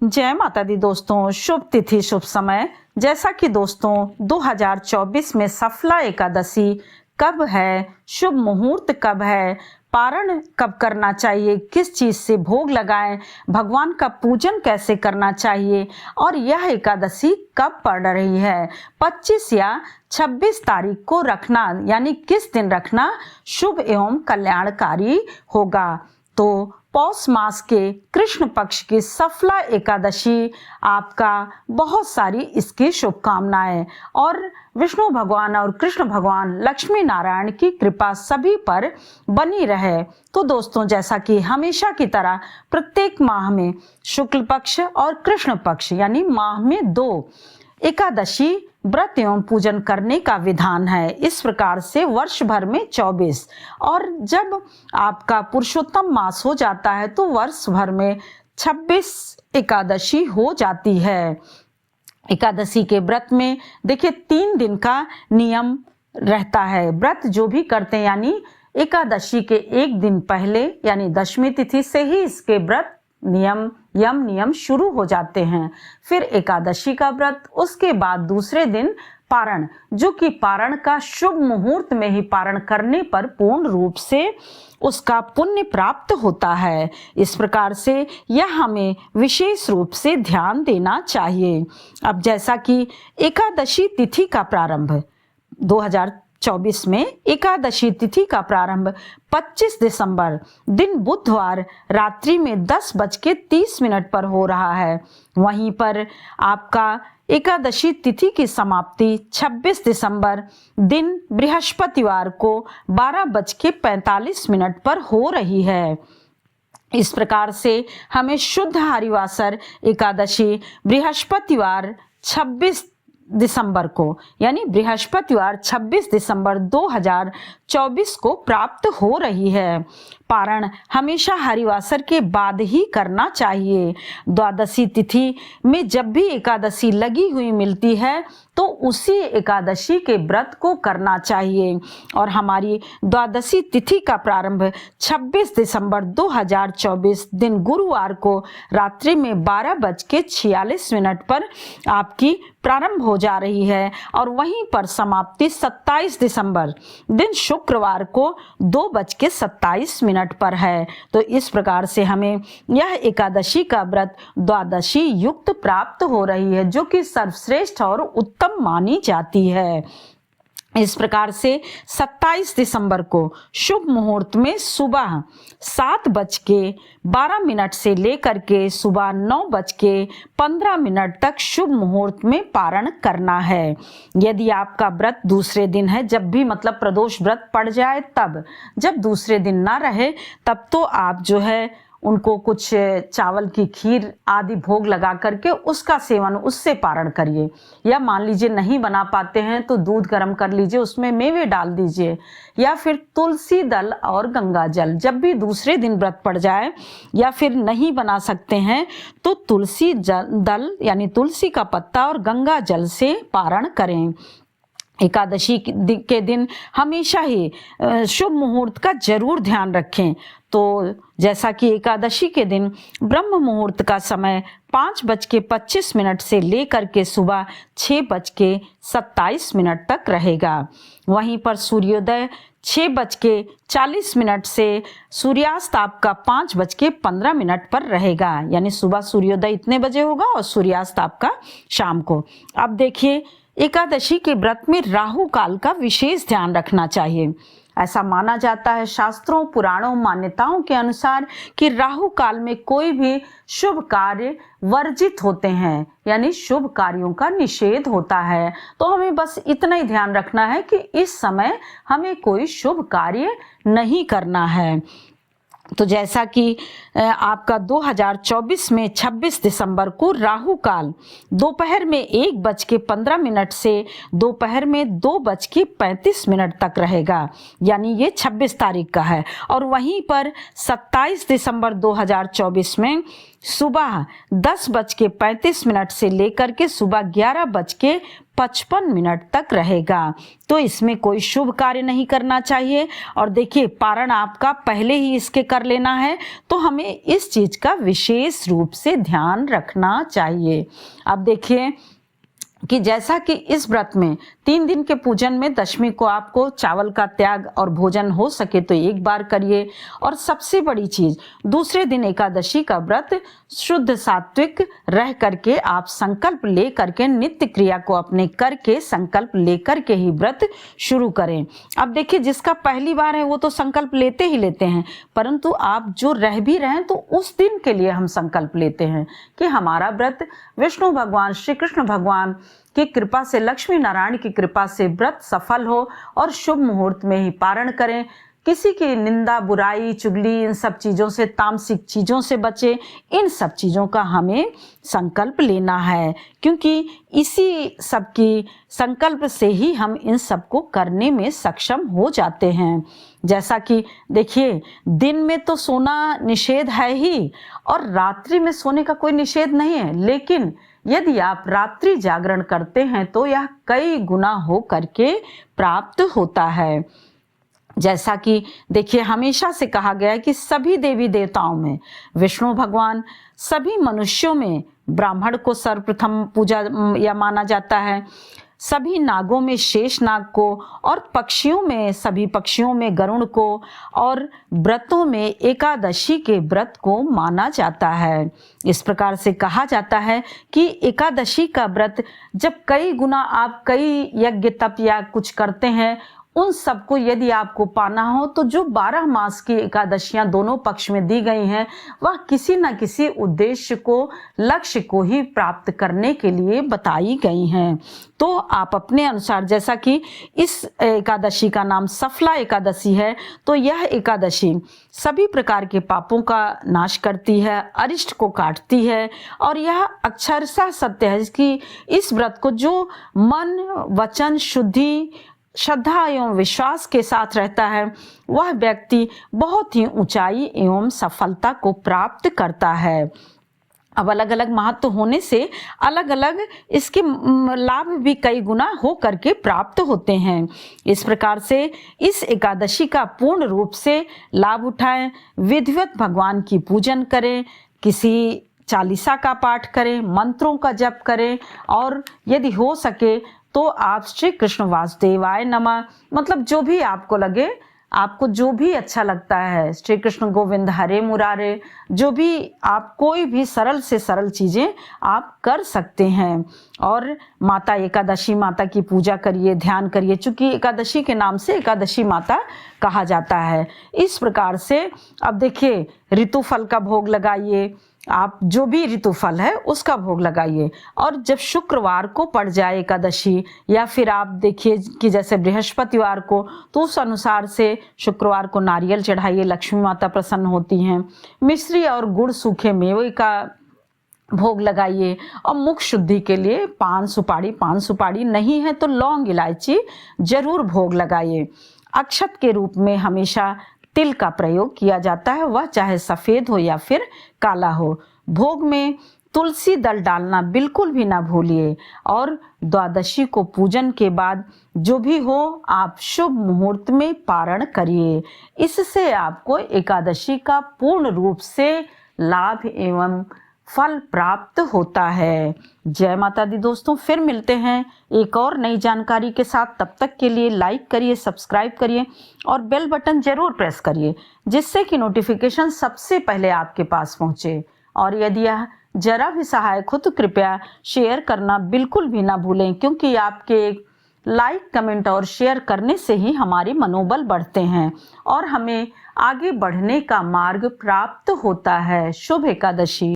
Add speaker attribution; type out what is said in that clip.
Speaker 1: जय माता दी दोस्तों, शुभ तिथि शुभ समय। जैसा कि दोस्तों 2024 में सफला एकादशी कब है, शुभ मुहूर्त कब है, पारण कब करना चाहिए, किस चीज से भोग लगाएं, भगवान का पूजन कैसे करना चाहिए और यह एकादशी कब पड़ रही है, 25 या 26 तारीख को रखना यानी किस दिन रखना शुभ एवं कल्याणकारी होगा। तो पौष मास के कृष्ण पक्ष की सफला एकादशी आपका बहुत सारी इसकी शुभकामनाएं और विष्णु भगवान और कृष्ण भगवान लक्ष्मी नारायण की कृपा सभी पर बनी रहे। तो दोस्तों, जैसा कि हमेशा की तरह प्रत्येक माह में शुक्ल पक्ष और कृष्ण पक्ष यानी माह में 2 एकादशी व्रत एवं पूजन करने का विधान है। इस प्रकार से वर्ष भर में 24 और जब आपका पुरुषोत्तम मास हो जाता है तो वर्ष भर में 26 एकादशी हो जाती है। एकादशी के व्रत में देखिए 3 दिन का नियम रहता है। व्रत जो भी करते हैं यानी एकादशी के 1 दिन पहले यानी दशमी तिथि से ही इसके व्रत नियम शुरू हो जाते हैं। फिर एकादशी का व्रत, उसके बाद दूसरे दिन पारण, जो कि पारण का शुभ मुहूर्त में ही पारण करने पर पूर्ण रूप से उसका पुण्य प्राप्त होता है। इस प्रकार से यह हमें विशेष रूप से ध्यान देना चाहिए। अब जैसा कि एकादशी तिथि का प्रारंभ 2024 में एकादशी तिथि का प्रारंभ 25 दिसंबर दिन बुधवार रात्रि में 10:30 पर हो रहा है। वहीं पर आपका एकादशी तिथि की समाप्ति 26 दिसंबर दिन बृहस्पतिवार को 12:45 पर हो रही है। इस प्रकार से हमें शुद्ध हरिवासर एकादशी बृहस्पतिवार 26 दिसंबर को यानी बृहस्पतिवार 26 दिसंबर 2024 को प्राप्त हो रही है। पारण हमेशा हरिवासर के बाद ही करना चाहिए। द्वादशी तिथि में जब भी एकादशी लगी हुई मिलती है तो उसी एकादशी के व्रत को करना चाहिए। और हमारी द्वादशी तिथि का प्रारंभ 26 दिसंबर 2024 दिन गुरुवार को रात्रि में 12:46 पर आपकी प्रारंभ हो जा रही है और वहीं पर समाप्ति 27 दिसंबर दिन शुक्रवार को 2:27 पर है। तो इस प्रकार से हमें यह एकादशी का व्रत द्वादशी युक्त प्राप्त हो रही है, जो कि सर्वश्रेष्ठ और उत्तम मानी जाती है। इस प्रकार से 27 दिसंबर को शुभ मुहूर्त में सुबह 7:12 से लेकर के सुबह 9:15 तक शुभ मुहूर्त में पारण करना है। यदि आपका व्रत दूसरे दिन है, जब भी मतलब प्रदोष व्रत पड़ जाए तब, जब दूसरे दिन ना रहे तब तो आप जो है उनको कुछ चावल की खीर आदि भोग लगा करके उसका सेवन, उससे पारण करिए। या मान लीजिए नहीं बना पाते हैं तो दूध गर्म कर लीजिए, उसमें मेवे डाल दीजिए, या फिर तुलसी दल और गंगा जल, जब भी दूसरे दिन व्रत पड़ जाए या फिर नहीं बना सकते हैं तो तुलसी दल यानी तुलसी का पत्ता और गंगा जल से पारण करें। एकादशी के दिन हमेशा ही शुभ मुहूर्त का जरूर ध्यान रखें। तो जैसा कि एकादशी के दिन ब्रह्म मुहूर्त का समय 5:25 से लेकर के सुबह 6:27 तक रहेगा। वहीं पर सूर्योदय 6:40 से सूर्यास्त आपका 5:15 पर रहेगा, यानी सुबह सूर्योदय इतने बजे होगा और सूर्यास्त आपका शाम को। अब देखिए, एकादशी के व्रत में राहु काल का विशेष ध्यान रखना चाहिए। ऐसा माना जाता है शास्त्रों पुराणों मान्यताओं के अनुसार कि राहु काल में कोई भी शुभ कार्य वर्जित होते हैं, यानी शुभ कार्यों का निषेध होता है। तो हमें बस इतना ही ध्यान रखना है कि इस समय हमें कोई शुभ कार्य नहीं करना है। तो जैसा कि आपका 2024 में 26 दिसंबर को राहु काल दोपहर में 1:15 से दोपहर में 2:35 तक रहेगा, यानी ये 26 तारीख का है। और वहीं पर 27 दिसंबर 2024 में सुबह 10:35 से लेकर के सुबह 11:05 55 मिनट तक रहेगा। तो इसमें कोई शुभ कार्य नहीं करना चाहिए। और देखिए, पारण आपका पहले ही इसके कर लेना है, तो हमें इस चीज का विशेष रूप से ध्यान रखना चाहिए। अब देखिए कि जैसा कि इस व्रत में 3 दिन के पूजन में दशमी को आपको चावल का त्याग और भोजन हो सके तो एक बार करिए। और सबसे बड़ी चीज, दूसरे दिन एकादशी का व्रत शुद्ध सात्विक रह करके आप संकल्प ले करके नित्य क्रिया को अपने करके संकल्प लेकर के ही व्रत शुरू करें। अब देखिए, जिसका पहली बार है वो तो संकल्प लेते ही लेते हैं, परंतु आप जो रह भी रहे हैं तो उस दिन के लिए हम संकल्प लेते हैं कि हमारा व्रत विष्णु भगवान श्री कृष्ण भगवान की कृपा से, लक्ष्मी नारायण की कृपा से व्रत सफल हो और शुभ मुहूर्त में ही पारण करें। किसी की निंदा, बुराई, चुगली, इन सब चीज़ों से, तामसिक चीज़ों से बचे। इन सब चीज़ों का हमें संकल्प लेना है, क्योंकि इसी सब की संकल्प से ही हम इन सब को करने में सक्षम हो जाते हैं। जैसा कि देखिए, दिन में तो सोना निषेध है ही और रात्रि में सोने का कोई निषेध नहीं है, लेकिन यदि आप रात्रि जागरण करते हैं तो यह कई गुना हो करके प्राप्त होता है। जैसा कि देखिए, हमेशा से कहा गया है कि सभी देवी देवताओं में विष्णु भगवान, सभी मनुष्यों में ब्राह्मण को सर्वप्रथम पूजा या माना जाता है, सभी नागों में शेष नाग को, और पक्षियों में, सभी पक्षियों में गरुड़ को, और व्रतों में एकादशी के व्रत को माना जाता है। इस प्रकार से कहा जाता है कि एकादशी का व्रत जब कई गुना आप कई यज्ञ तप या कुछ करते हैं, उन सबको यदि आपको पाना हो तो जो 12 मास की एकादशियां दोनों पक्ष में दी गई हैं, वह किसी न किसी उद्देश्य को, लक्ष्य को ही प्राप्त करने के लिए बताई गई हैं। तो आप अपने अनुसार, जैसा कि इस एकादशी का नाम सफला एकादशी है, तो यह एकादशी सभी प्रकार के पापों का नाश करती है, अरिष्ट को काटती है। और यह अक्षरशः सत्य है कि इस व्रत को जो मन, वचन, शुद्धि, श्रद्धा एवं विश्वास के साथ रहता है, वह व्यक्ति बहुत ही ऊंचाई एवं सफलता को प्राप्त करता है। अब अलग अलग महत्व होने से अलग अलग इसके लाभ भी कई गुना हो करके प्राप्त होते हैं। इस प्रकार से इस एकादशी का पूर्ण रूप से लाभ उठाएं, विधिवत भगवान की पूजन करें, किसी चालीसा का पाठ करें, मंत्रों का जप करें, और यदि हो सके तो आप श्री कृष्ण वासुदेवाय नमः, मतलब जो भी आपको लगे, आपको जो भी अच्छा लगता है, श्री कृष्ण गोविंद हरे मुरारे, जो भी आप, कोई भी सरल से सरल चीज़ें आप कर सकते हैं। और माता एकादशी माता की पूजा करिए, ध्यान करिए, चूँकि एकादशी के नाम से एकादशी माता कहा जाता है। इस प्रकार से अब देखिए, ऋतु फल का भोग लगाइए, आप जो भी ऋतु फल है उसका भोग लगाइए। और जब शुक्रवार को पड़ जाए एकादशी, या फिर आप देखिए कि जैसे बृहस्पतिवार को, तो उस अनुसार से शुक्रवार को नारियल चढ़ाइए, लक्ष्मी माता प्रसन्न होती हैं। मिश्री और गुड़ सूखे मेवे का भोग लगाइए। और मुख शुद्धि के लिए पान सुपारी नहीं है तो लौंग इलायची जरूर भोग लगाइए। अक्षत के रूप में हमेशा तिल का प्रयोग किया जाता है, वह चाहे सफेद हो या फिर काला हो। भोग में तुलसी दल डालना बिल्कुल भी ना भूलिए। और द्वादशी को पूजन के बाद जो भी हो, आप शुभ मुहूर्त में पारण करिए। इससे आपको एकादशी का पूर्ण रूप से लाभ एवं फल प्राप्त होता है। जय माता दी दोस्तों, फिर मिलते हैं एक और नई जानकारी के साथ। तब तक के लिए लाइक करिए, सब्सक्राइब करिए और बेल बटन जरूर प्रेस करिए, जिससे कि नोटिफिकेशन सबसे पहले आपके पास पहुंचे। और यदि यह जरा भी सहायक हो तो कृपया शेयर करना बिल्कुल भी ना भूलें, क्योंकि आपके लाइक, कमेंट और शेयर करने से ही हमारे मनोबल बढ़ते हैं और हमें आगे बढ़ने का मार्ग प्राप्त होता है। शुभ एकादशी।